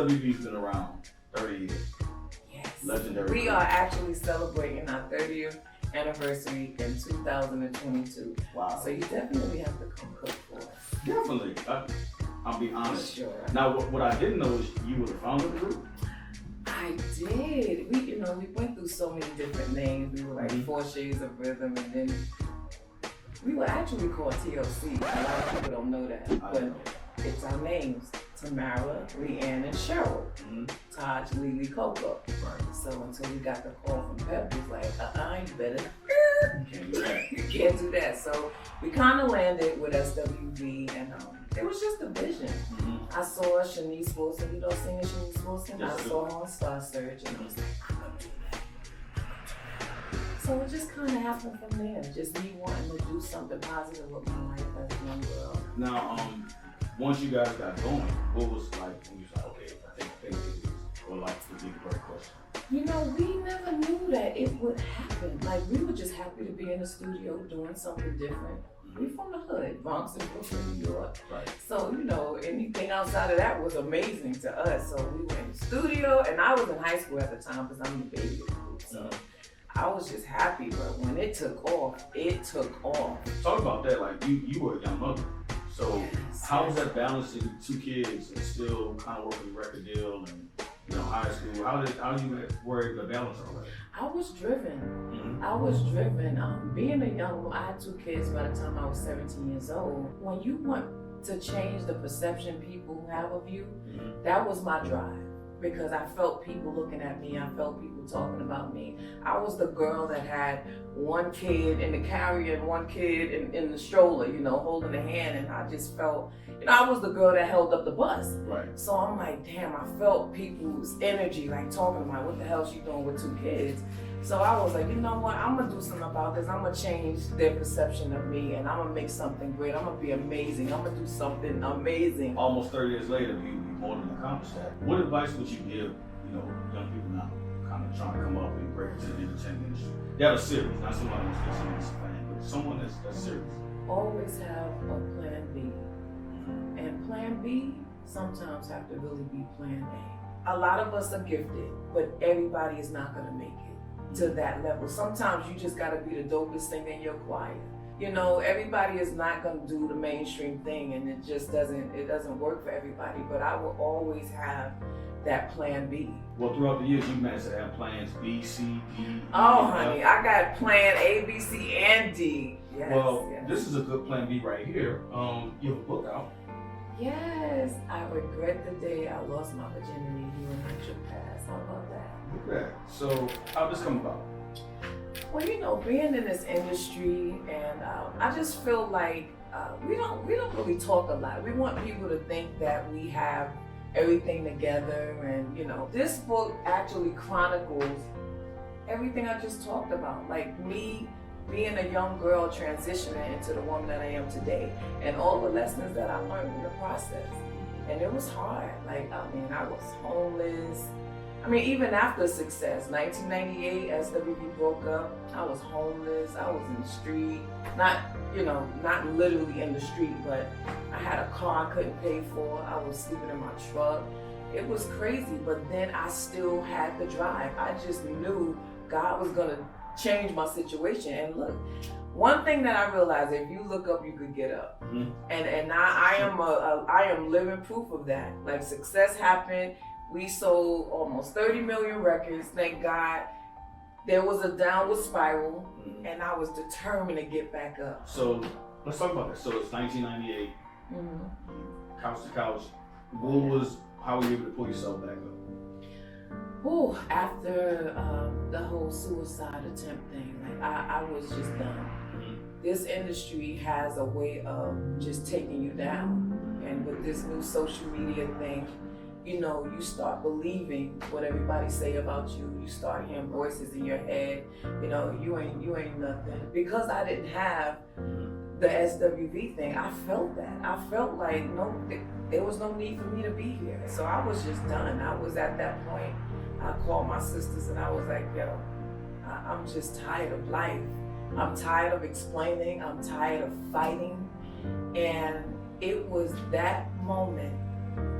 SWV's been around 30 years. Yes. Legendary. We are actually celebrating our 30th anniversary in 2022. Wow. So you definitely have to come cook for us. Definitely. I'll be honest. Sure. Now, what I didn't know is you were the founder of the group. I did. We went through so many different names. We were like 4 Shades of Rhythm, and then we were actually called TLC. A lot of people don't know that, but it's our names: Tamara, Leanne, and Cheryl. Taj, LeLee, Coco. Right. So until we got the call from Pep, it was like, you better. You can't do that. You can't do that. So we kind of landed with SWV, and it was just a vision. I saw Shanice Wilson, singing Shanice Wilson. Yes, I saw her on Star Search, and I was like, I'm gonna do that. So it just kind of happened from there. Just me wanting to do something positive with my life as a young girl. Now, once you guys got going, what was like when you said, okay, I think it is, or like the big bird question? We never knew that it would happen. Like, we were just happy to be in the studio doing something different. We from the hood, Bronx and Brooklyn, New York. Right. So, anything outside of that was amazing to us. So we were in the studio, and I was in high school at the time because I'm the baby of the group. So I was just happy, but when it took off, it took off. Talk about that, like you were a young mother. So Yes, how was that balancing 2 kids and still kind of working a record deal and high school? How were you able to balance all that? I was driven. I was driven. Being a young woman, I had 2 kids by the time I was 17 years old. When you want to change the perception people have of you, that was my drive. Because I felt people looking at me, I felt people talking about me. I was the girl that had 1 kid in the carrier and 1 kid in the stroller, holding the hand, and I just felt, I was the girl that held up the bus. Right. So I'm like, damn, I felt people's energy, like talking about what the hell she doing with 2 kids. So I was like, you know what, I'm gonna do something about this. I'm gonna change their perception of me, and I'm gonna make something great. I'm gonna be amazing. I'm gonna do something amazing. Almost 30 years later, you more than accomplished that. What advice would you give, young people now, kind of trying to come up and break into the entertainment industry? They have a series, not somebody who's listening to this plan, but someone that's serious. Always have a plan B. And plan B sometimes have to really be plan A. A lot of us are gifted, but everybody is not gonna make it to that level. Sometimes you just gotta be the dopest singer in your choir. Everybody is not gonna do the mainstream thing, and it just doesn't work for everybody, but I will always have that plan B. Well, throughout the years, you managed to have plans B, C, D, Oh, honey, I got plan A, B, C, and D. Yes, well, yes. This is a good plan B right here. You have a book out. Yes, I regret the day I lost my virginity. You and I should pass. How about that? Look at that. So, how'd this come about? Well, being in this industry, and I just feel like we don't really talk a lot. We want people to think that we have everything together, and this book actually chronicles everything I just talked about, like me being a young girl transitioning into the woman that I am today, and all the lessons that I learned in the process. And it was hard. I was homeless. Even after success, 1998, SWV broke up, I was homeless, I was in the street, not literally in the street, but I had a car I couldn't pay for, I was sleeping in my truck. It was crazy, but then I still had the drive. I just knew God was gonna change my situation. And look, one thing that I realized, if you look up, you could get up. And I am living proof of that. Like, success happened. We sold almost 30 million records, thank God. There was a downward spiral, and I was determined to get back up. So let's talk about that. So it's 1998, couch to couch. How were you able to pull yourself back up? After the whole suicide attempt thing, I was just done. This industry has a way of just taking you down. And with this new social media thing, you start believing what everybody say about you. You start hearing voices in your head. You ain't nothing. Because I didn't have the SWV thing, I felt that. I felt like there was no need for me to be here. So I was just done. I was at that point. I called my sisters and I was like, yo, I'm just tired of life. I'm tired of explaining. I'm tired of fighting. And it was that moment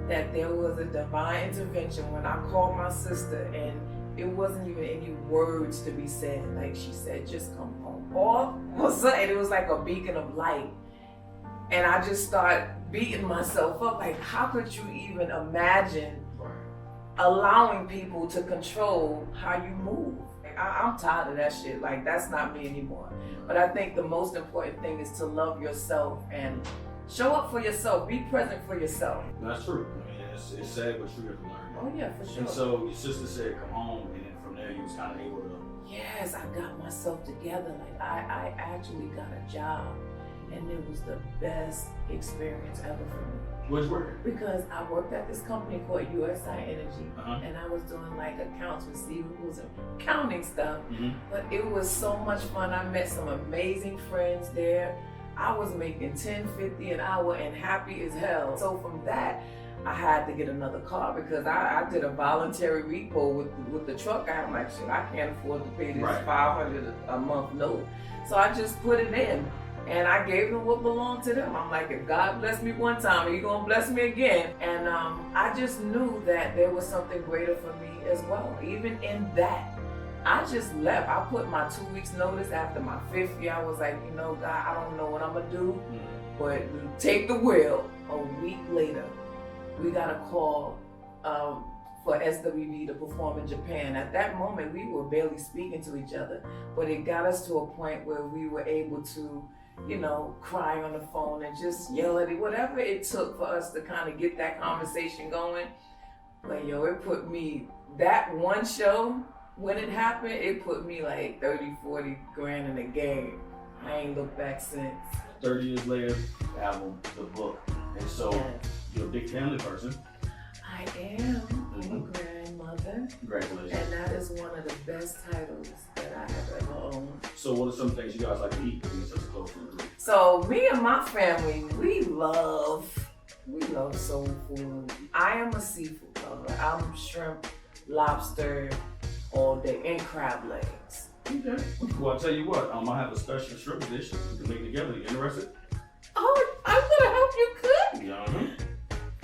that there was a divine intervention when I called my sister, and it wasn't even any words to be said. Like she said, just come home. All of a sudden, it was like a beacon of light. And I just started beating myself up. Like, how could you even imagine allowing people to control how you move? I'm tired of that shit. Like, that's not me anymore. But I think the most important thing is to love yourself and show up for yourself. Be present for yourself. That's true. I mean, it's sad, but true. You have to learn that. Oh yeah, for sure. And so your sister said, come home, and then from there you was kind of able to. Yes, I got myself together. Like, I actually got a job, and it was the best experience ever for me. Where'd you work? Because I worked at this company called USI Energy, and I was doing like accounts receivables and accounting stuff. But it was so much fun. I met some amazing friends there. I was making $10.50 an hour and happy as hell. So from that, I had to get another car because I did a voluntary repo with the truck. I'm like, shit, I can't afford to pay this $500 a month note. So I just put it in. And I gave them what belonged to them. I'm like, if God blessed me one time, He's gonna bless me again. And I just knew that there was something greater for me as well. Even in that, I just left. I put my 2 weeks notice after my 5th year. I was like, you know, God, I don't know what I'm gonna do, but take the wheel. A week later, we got a call for SWV to perform in Japan. At that moment, we were barely speaking to each other, but it got us to a point where we were able to, you know, cry on the phone and just yell at it, whatever it took for us to kind of get that conversation going. But yo, it put me, that one show, when it happened, it put me like 30, 40 grand in the game. I ain't looked back since. 30 years later, the album, the book. And so you're a big family person. I am. I'm a grandmother. Congratulations. And that is one of the best titles that I have ever owned. So what are some things you guys like to eat being such a close family? So me and my family, we love soul food. I am a seafood lover. I'm shrimp, lobster all day, and crab legs. Okay. Well, I'll tell you what, I have a special shrimp dish we can make together. You interested? Oh, I'm gonna help you cook. Yeah.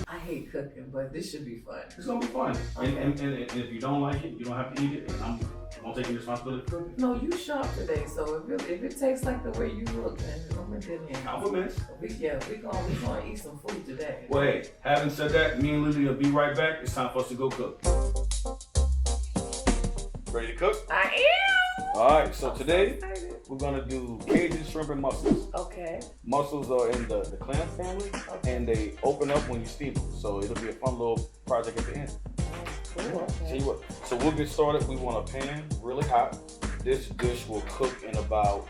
I hate cooking, but this should be fun. It's gonna be fun. Okay. And if you don't like it, you don't have to eat it. And I'm gonna take the responsibility for cooking. No, you sharp today, so if it tastes like the way you look, then I'm gonna get in. Compliments. We gonna eat some food today. Well, hey, having said that, me and LeLee will be right back. It's time for us to go cook. Ready to cook? I am. All right. So today we're gonna do Cajun shrimp and mussels. Okay. Mussels are in the clam family, and they open up when you steam them. So it'll be a fun little project at the end. Cool. See what? So we'll get started. We want a pan really hot. This dish will cook in about,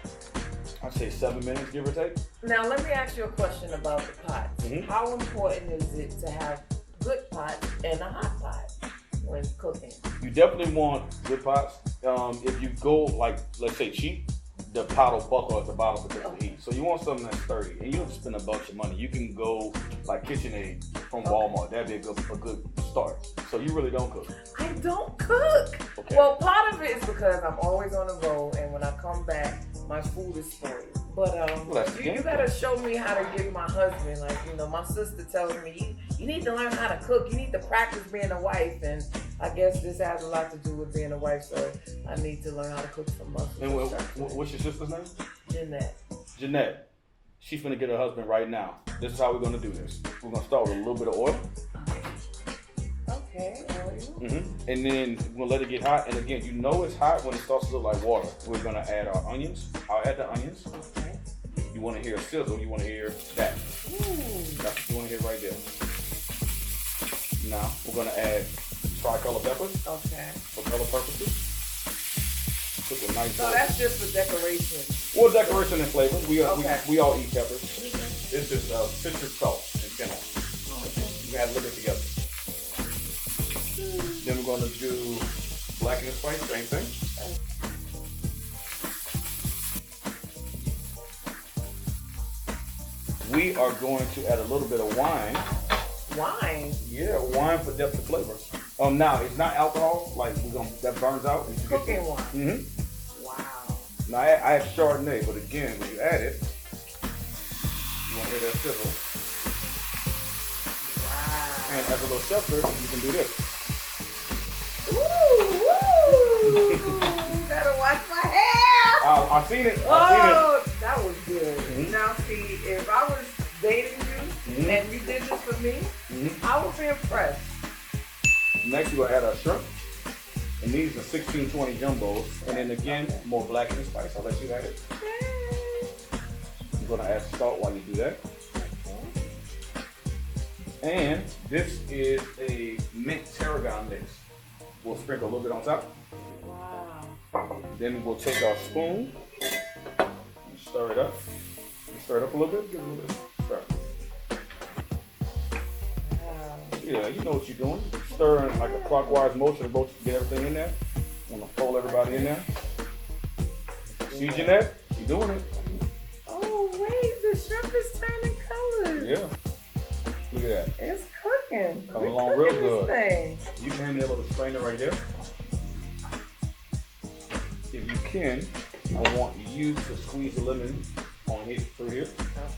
I'd say 7 minutes, give or take. Now let me ask you a question about the pots. How important is it to have good pots and a hot pot when cooking? You definitely want good pots. If you go like, let's say cheap, the pot will buckle at the bottom because of the heat. So you want something that's sturdy, and you don't have to spend a bunch of money. You can go like KitchenAid from Walmart. That'd be a good start. So you really don't cook. I don't cook. Okay. Well, part of it is because I'm always on the road, and when I come back, my food is spoiled. But you gotta show me how to give my husband, like, you know, my sister tells me, you need to learn how to cook. You need to practice being a wife, and I guess this has a lot to do with being a wife, so I need to learn how to cook some mussels. And what's your sister's name? Jeanette. She's gonna get her husband right now. This is how we're gonna do this. We're gonna start with a little bit of oil. Okay, oil. And then we're gonna let it get hot. And again, you know it's hot when it starts to look like water. We're gonna add our onions. I'll add the onions. Okay. You wanna hear a sizzle, you wanna hear that. That's what you wanna hear right there. Now, we're gonna add tricolor peppers. Okay. For color purposes. Cook a nice. So that's just for decoration. Well, decoration and flavor. We all eat peppers. Okay. This is citric salt and fennel. We gotta look it together. Then we're gonna do blackened and spice, same thing. We are going to add a little bit of wine. Wine? Yeah, wine for depth of flavor. Now it's not alcohol, like that burns out. Cooking wine. Wow. Now I have Chardonnay, but again, when you add it, you want to hear that sizzle. Wow. And as a little chef, you can do this. You better wash my hair. I've seen it. Oh, that was good. Now see, if I was dating you and you did this for me, I would be impressed. Next, you're gonna add our shrimp. And these are 1620 jumbos. And then again, more blackened spice. I'll let you add it. I'm gonna add salt while you do that. And this is a mint tarragon mix. We'll sprinkle a little bit on top. Wow. Then we'll take our spoon and stir it up. Stir it up a little bit. Give it a little bit of stir. Yeah, you know what you're doing. Stir in like a clockwise motion to get everything in there. I'm gonna fold everybody in there. See, Jeanette? You doing it? Oh wait, the shrimp is turning colors. Yeah. Look at that. It's cooking. Coming along real good. Thing. You can have a little strainer right there. If you can, I want you to squeeze the lemon on here through here.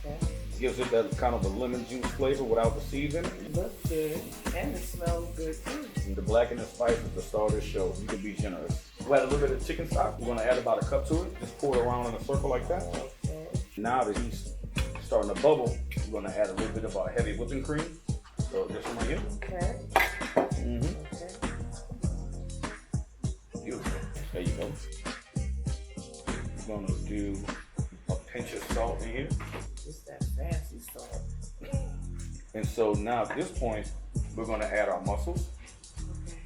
Okay. Gives it that kind of a lemon juice flavor without the seeds in it. Looks good. And it smells good too. And the black and the spice is the star of this show. You can be generous. We'll add a little bit of chicken stock. We're gonna add about a cup to it. Just pour it around in a circle like that. Okay. Now that he's starting to bubble, we're gonna add a little bit of our heavy whipping cream. So this one right here. Okay. Okay. Beautiful. There you go. We're gonna do a pinch of salt in here. Just that fancy salt. And so now at this point, we're gonna add our mussels. Okay.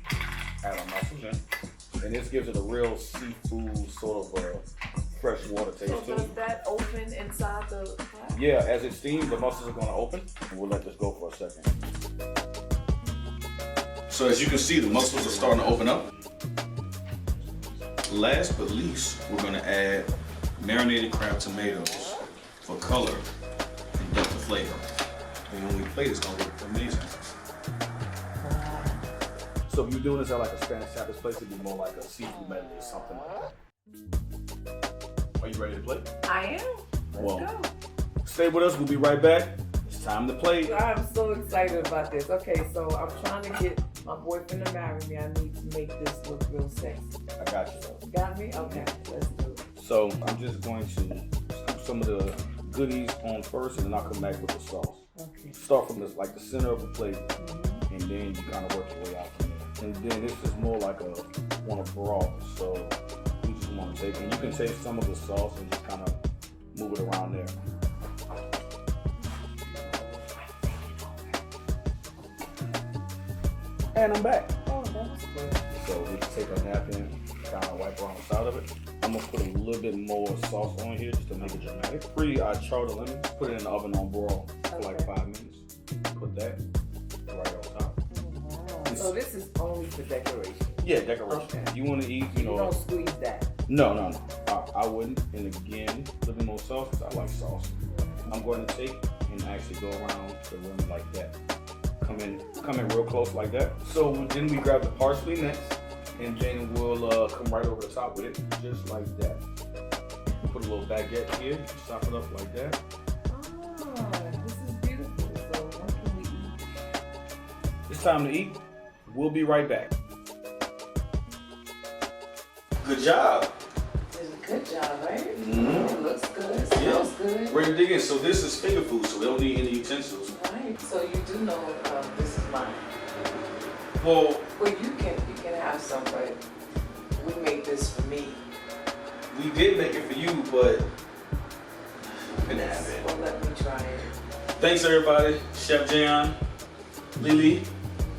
Add our mussels in. And this gives it a real seafood sort of a fresh water taste So to does it. that open inside the pot? Yeah, as it steams, the mussels are gonna open. And we'll let this go for a second. So as you can see, the mussels are starting to open up. Last but least, we're gonna add marinated crab tomatoes for color and depth of flavor. And when we plate, it's gonna look amazing. So if you're doing this at like a Spanish tapas place, it'd be more like a seafood medley or something like that. Are you ready to play? I am. Let's go. Stay with us, we'll be right back. It's time to play. I'm so excited about this. Okay, so I'm trying to get my boyfriend to marry me. I need to make this look real sexy. I got you. Got me? Okay, let's do it. So I'm just going to scoop some of the goodies on first, and then I'll come back with the sauce. Okay. Start from this, like the center of the plate, and then you kind of work your way out from there. And then this is more like one of broth. So we just want to take, and you can take some of the sauce and just kind of move it around there. And I'm back. Oh, that was good. So we just take a napkin, kind of wipe around the side of it. I'm gonna put a little bit more sauce on here just to make it dramatic. Char the lemon, put it in the oven on broil for like 5 minutes. Put that right on top. Oh, wow. So this is only for decoration? Yeah, decoration. Okay. You want to eat, You don't squeeze that? No. I wouldn't. And again, a little bit more sauce because I like sauce. I'm going to take and actually go around the rim like that. Come in real close like that. So then we grab the parsley next, and then we'll come right over the top with it, just like that. Put a little baguette here, chop it up like that. Oh, this is beautiful. So when can we eat? It's time to eat. We'll be right back. Good job. It's a good job, right? Mhm. It looks good. It smells good. Ready to dig in. So this is finger food, so we don't need any utensils. Right. So you do know this is mine. Well, Well, you can have some, but we made this for me. we did make it for you, but you can have it. Well, let me try it. Thanks everybody. Chef Jan, LeLee,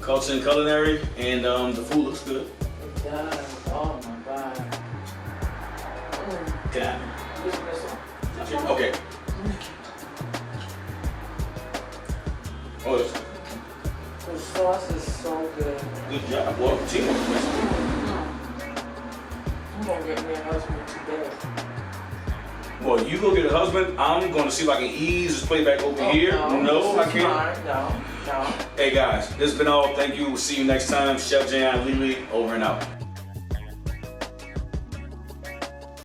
Culture and Culinary, and the food looks good. It does. Oh my God. Can I have it? Okay. Oh, The sauce is so good. good job. Well, teamwork. I'm gonna get me a husband today. Well, you go get a husband. I'm going to see if I can ease this plate back over here. No, I can't. No. Hey guys, this has been all. Thank you. We'll see you next time. Chef Jan, LeLee, over and out.